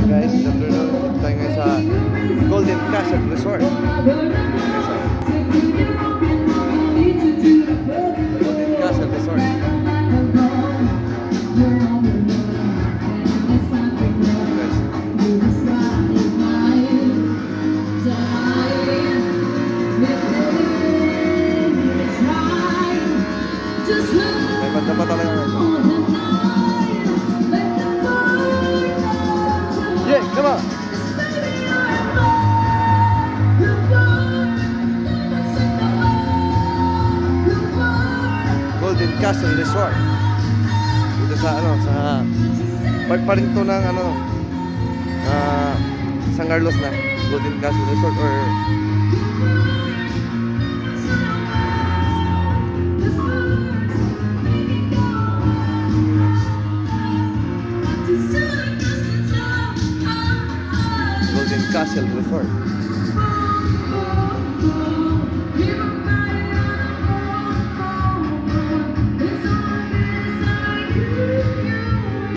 Guys, good afternoon. Dito tayo ngayon sa Golden Castle Resort. Golden Castle Resort. May banda pa talaga ngayon. Yeah, come on. Golden Castle Resort. Dito sa sa part pa rin to ng San Carlos na Golden Castle Resort or Golden Castle Resort.